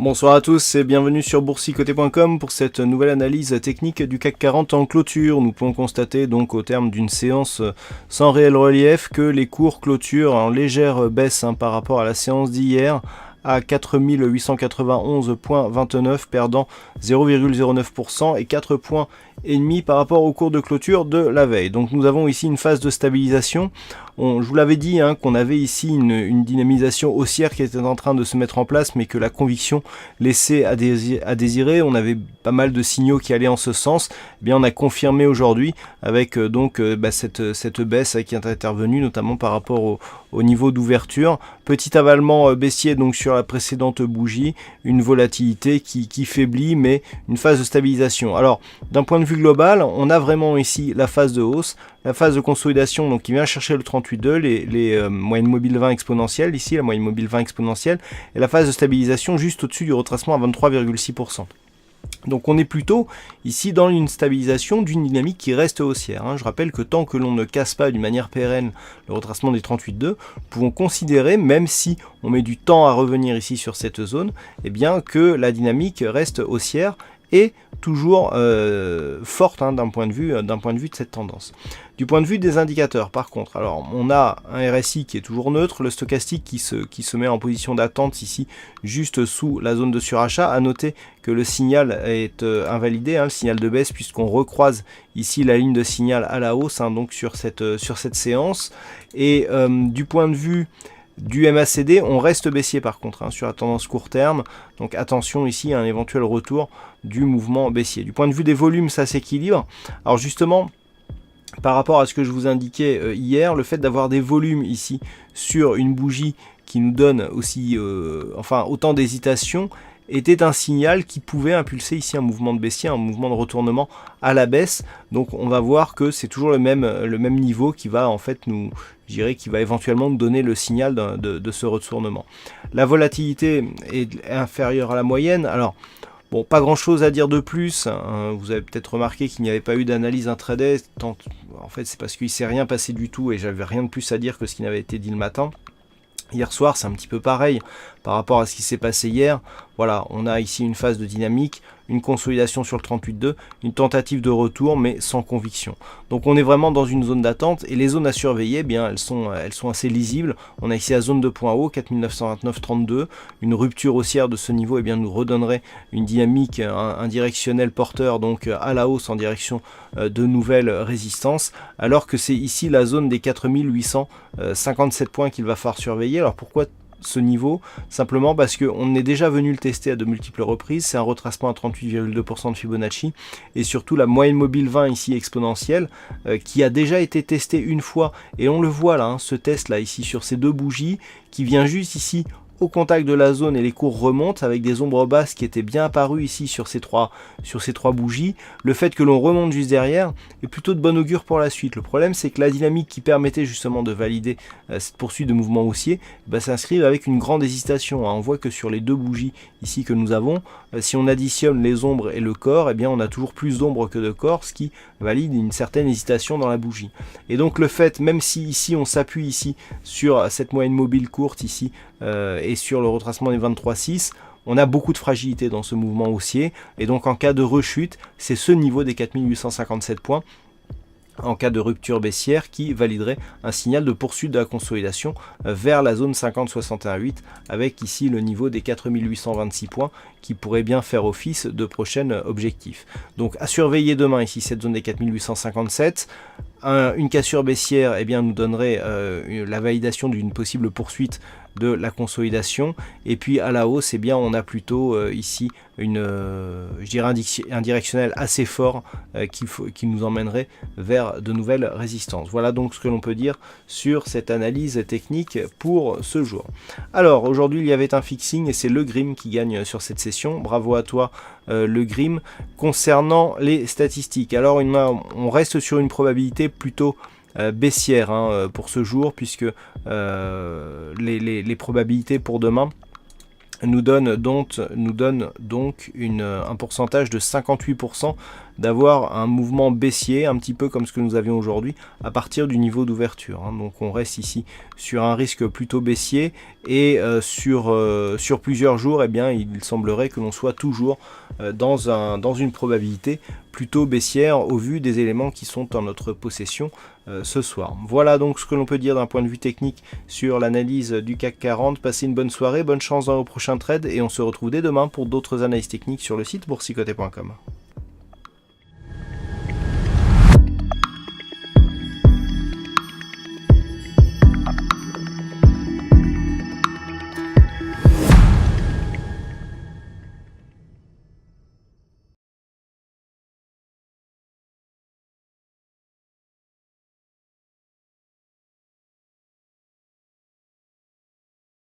Bonsoir à tous et bienvenue sur boursicoté.com pour cette nouvelle analyse technique du CAC 40 en clôture. Nous pouvons constater donc au terme d'une séance sans réel relief que les cours clôturent en légère baisse par rapport à la séance d'hier à 4891,29, perdant 0,09% et 4 points et demi par rapport au cours de clôture de la veille. Donc nous avons ici une phase de stabilisation. Je vous l'avais dit qu'on avait ici une dynamisation haussière qui était en train de se mettre en place, mais que la conviction laissait à désirer. On avait pas mal de signaux qui allaient en ce sens. Eh bien, on a confirmé aujourd'hui avec cette baisse qui est intervenue, notamment par rapport au niveau d'ouverture. Petit avalement baissier donc sur la précédente bougie, une volatilité qui faiblit, mais une phase de stabilisation. Alors, d'un point de vue global, on a vraiment ici la phase de hausse, la phase de consolidation donc qui vient chercher le 38,2, les moyennes mobiles 20 exponentielles, ici la moyenne mobile 20 exponentielle, et la phase de stabilisation juste au-dessus du retracement à 23,6%. Donc on est plutôt ici dans une stabilisation d'une dynamique qui reste haussière. Je rappelle que tant que l'on ne casse pas d'une manière pérenne le retracement des 38,2, nous pouvons considérer, même si on met du temps à revenir ici sur cette zone, eh bien que la dynamique reste haussière et toujours forte d'un point de vue de cette tendance. Du point de vue des indicateurs, par contre, alors on a un RSI qui est toujours neutre, le stochastique qui se met en position d'attente ici, juste sous la zone de surachat. À noter que le signal est invalidé, le signal de baisse, puisqu'on recroise ici la ligne de signal à la hausse, donc sur cette séance. Et du point de vue du MACD, on reste baissier par contre sur la tendance court terme, donc attention ici à un éventuel retour du mouvement baissier. Du point de vue des volumes, ça s'équilibre. Alors justement, par rapport à ce que je vous indiquais hier, le fait d'avoir des volumes ici sur une bougie qui nous donne aussi autant d'hésitation était un signal qui pouvait impulser ici un mouvement de baissier, un mouvement de retournement à la baisse. Donc on va voir que c'est toujours le même niveau qui va en fait qui va éventuellement nous donner le signal de ce retournement. La volatilité est inférieure à la moyenne. Alors bon, pas grand chose à dire de plus. Vous avez peut-être remarqué qu'il n'y avait pas eu d'analyse intraday. En fait, c'est parce qu'il ne s'est rien passé du tout et j'avais rien de plus à dire que ce qui n'avait été dit le matin. Hier soir, c'est un petit peu pareil par rapport à ce qui s'est passé hier. Voilà, on a ici une phase de dynamique, une consolidation sur le 38,2, une tentative de retour, mais sans conviction. Donc on est vraiment dans une zone d'attente et les zones à surveiller, elles sont assez lisibles. On a ici la zone de point haut, 4929,32. Une rupture haussière de ce niveau nous redonnerait une dynamique, un directionnel porteur, donc à la hausse en direction de nouvelles résistances, alors que c'est ici la zone des 4857 points qu'il va falloir surveiller. Alors pourquoi ce niveau? Simplement parce qu'on est déjà venu le tester à de multiples reprises. C'est un retracement à 38,2% de Fibonacci et surtout la moyenne mobile 20 ici exponentielle qui a déjà été testée une fois et on le voit là, ce test là ici sur ces deux bougies qui vient juste ici au contact de la zone et les cours remontent avec des ombres basses qui étaient bien apparues ici sur ces trois bougies. Le fait que l'on remonte juste derrière est plutôt de bon augure pour la suite. Le problème, c'est que la dynamique qui permettait justement de valider cette poursuite de mouvement haussier s'inscrive avec une grande hésitation. On voit que sur les deux bougies ici que nous avons, si on additionne les ombres et le corps, on a toujours plus d'ombres que de corps, ce qui valide une certaine hésitation dans la bougie. Et donc le fait, même si ici on s'appuie ici sur cette moyenne mobile courte ici et sur le retracement des 23,6, on a beaucoup de fragilité dans ce mouvement haussier et donc en cas de rechute, c'est ce niveau des 4857 points en cas de rupture baissière qui validerait un signal de poursuite de la consolidation vers la zone 50,61,8 avec ici le niveau des 4826 points qui pourrait bien faire office de prochain objectif. Donc à surveiller demain ici cette zone des 4857. Une cassure baissière nous donnerait la validation d'une possible poursuite de la consolidation et puis à la hausse on a plutôt ici un directionnel assez fort qui nous emmènerait vers de nouvelles résistances. Voilà donc ce que l'on peut dire sur cette analyse technique pour ce jour. Alors aujourd'hui il y avait un fixing et c'est le Grim qui gagne sur cette session. Bravo à toi le Grim. Concernant les statistiques, alors on reste sur une probabilité plutôt baissière pour ce jour puisque les probabilités pour demain nous donne donc un pourcentage de 58% d'avoir un mouvement baissier, un petit peu comme ce que nous avions aujourd'hui, à partir du niveau d'ouverture. Donc on reste ici sur un risque plutôt baissier, et sur plusieurs jours, eh bien, il semblerait que l'on soit toujours dans une probabilité plutôt baissière au vu des éléments qui sont en notre possession ce soir. Voilà donc ce que l'on peut dire d'un point de vue technique sur l'analyse du CAC 40. Passez une bonne soirée, bonne chance dans vos prochains trades, et on se retrouve dès demain pour d'autres analyses techniques sur le site boursicoté.com.